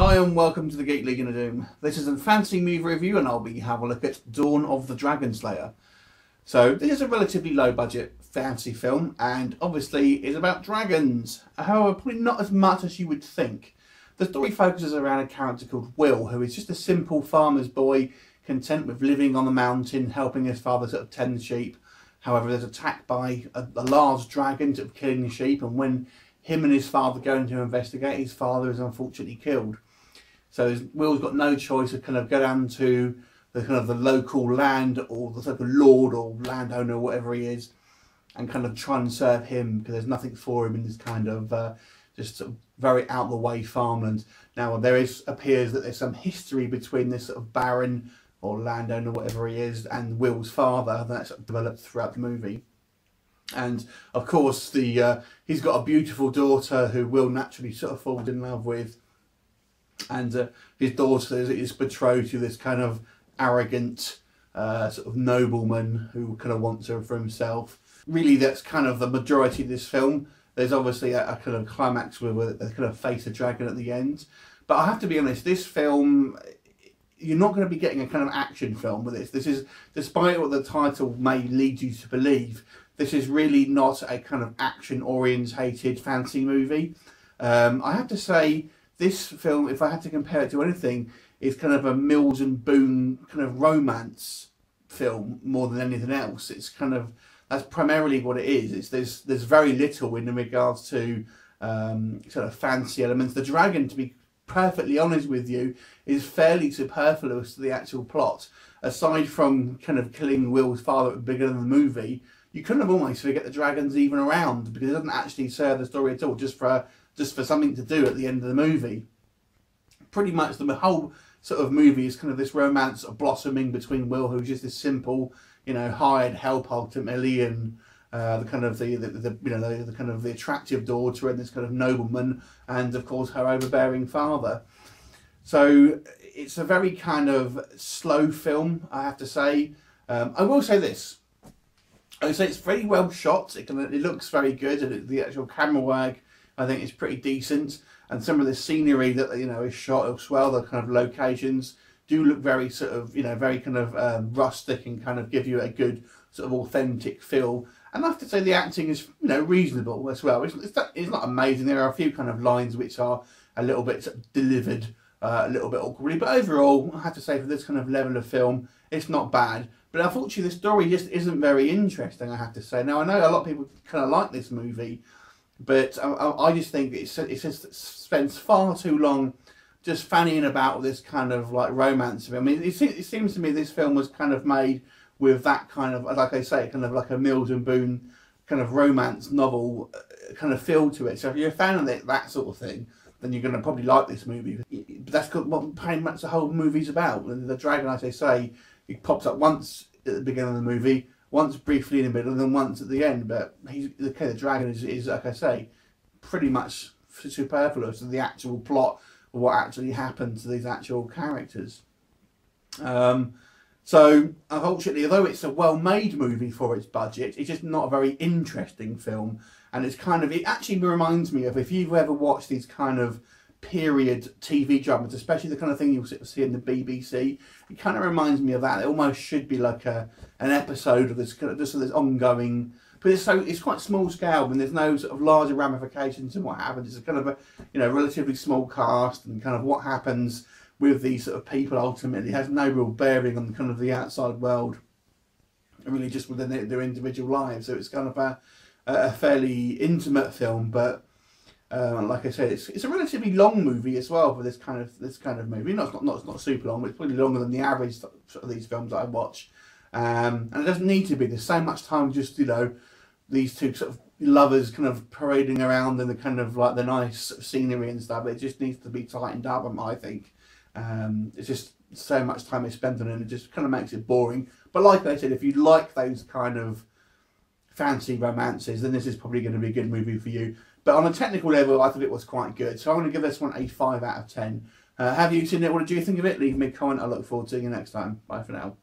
Hi and welcome to the Geek Legion of Doom. This is a fancy movie review and I'll be having a look at Dawn of the DRAGONSLAYER. So this is a relatively low budget fantasy film and obviously is about dragons. However, probably not as much as you would think. The story focuses around a character called Will, who is just a simple farmer's boy content with living on the mountain, helping his father sort of tend sheep. However, there's attacked by a large dragon sort of killing the sheep, and when him and his father go in to investigate, his father is unfortunately killed. So Will's got no choice to kind of go down to the local land or the local lord or landowner or whatever he is, and kind of try and serve him because there's nothing for him in this kind of just sort of very out of the way farmland. Now appears that there's some history between this sort of baron or landowner, whatever he is, and Will's father that's developed throughout the movie. And of course, he's got a beautiful daughter who Will naturally sort of falls in love with. And his daughter is betrothed to this kind of arrogant sort of nobleman who kind of wants her for himself. Really, that's kind of the majority of this film. There's obviously a kind of climax where they kind of face a dragon at the end. But I have to be honest, this film, you're not going to be getting a kind of action film with this. This is, despite what the title may lead you to believe, this is really not a kind of action-orientated fantasy movie. I have to say, this film, if I had to compare it to anything, is kind of a Mills and Boon kind of romance film more than anything else. It's kind of, that's primarily what it is. There's very little in regards to sort of fancy elements. The dragon, to be perfectly honest with you, is fairly superfluous to the actual plot. Aside from kind of killing Will's father at the beginning of the movie, you couldn't have almost forget the dragon's even around, because it doesn't actually serve the story at all, just for something to do at the end of the movie. Pretty much the whole sort of movie is kind of this romance blossoming between Will, who's just this simple, hired help ultimately, and the kind of the attractive daughter and this kind of nobleman, and of course her overbearing father. So it's a very kind of slow film, I have to say. I will say this. I would say it's very well shot. It looks very good, and the actual camera work, I think, is pretty decent. And some of the scenery that is shot as well, the kind of locations do look very sort of very kind of rustic and kind of give you a good sort of authentic feel. And I have to say the acting is reasonable as well. It's not amazing. There are a few kind of lines which are a little bit sort of delivered a little bit awkwardly, but overall I have to say for this kind of level of film, it's not bad. But unfortunately, the story just isn't very interesting, I have to say. Now, I know a lot of people kind of like this movie, but I just think it just spends far too long just fannying about with this kind of like romance. I mean, it seems to me this film was kind of made with that kind of, like I say, kind of like a Mills and Boon kind of romance novel kind of feel to it. So if you're a fan of that sort of thing, then you're going to probably like this movie. But that's what pretty much the whole movie's about. And the dragon, as I say, it pops up once at the beginning of the movie, once briefly in the middle, and then once at the end. But the dragon is, like I say, pretty much superfluous to the actual plot of what actually happened to these actual characters. So, unfortunately, although it's a well-made movie for its budget, it's just not a very interesting film. And it actually reminds me of, if you've ever watched these kind of period TV dramas, especially the kind of thing you'll see in the BBC, it kind of reminds me of that. It almost should be like an episode of this kind of this ongoing, but it's quite small scale, and there's no sort of larger ramifications in what happens. It's kind of a relatively small cast, and kind of what happens with these sort of people ultimately has no real bearing on kind of the outside world, and really just within their individual lives. So it's kind of a fairly intimate film, but like I said, it's a relatively long movie as well for this kind of movie. It's not super long, but it's probably longer than the average sort of these films that I watch. And it doesn't need to be. There's so much time just these two sort of lovers kind of parading around in the kind of like the nice sort of scenery and stuff. It just needs to be tightened up, I think. It's just so much time is spent on it, and it just kind of makes it boring. But like I said, if you like those kind of fancy romances, then this is probably going to be a good movie for you. But on a technical level, I thought it was quite good. So I'm going to give this one a 5 out of 10. Have you seen it? What did you think of it? Leave me a comment. I look forward to seeing you next time. Bye for now.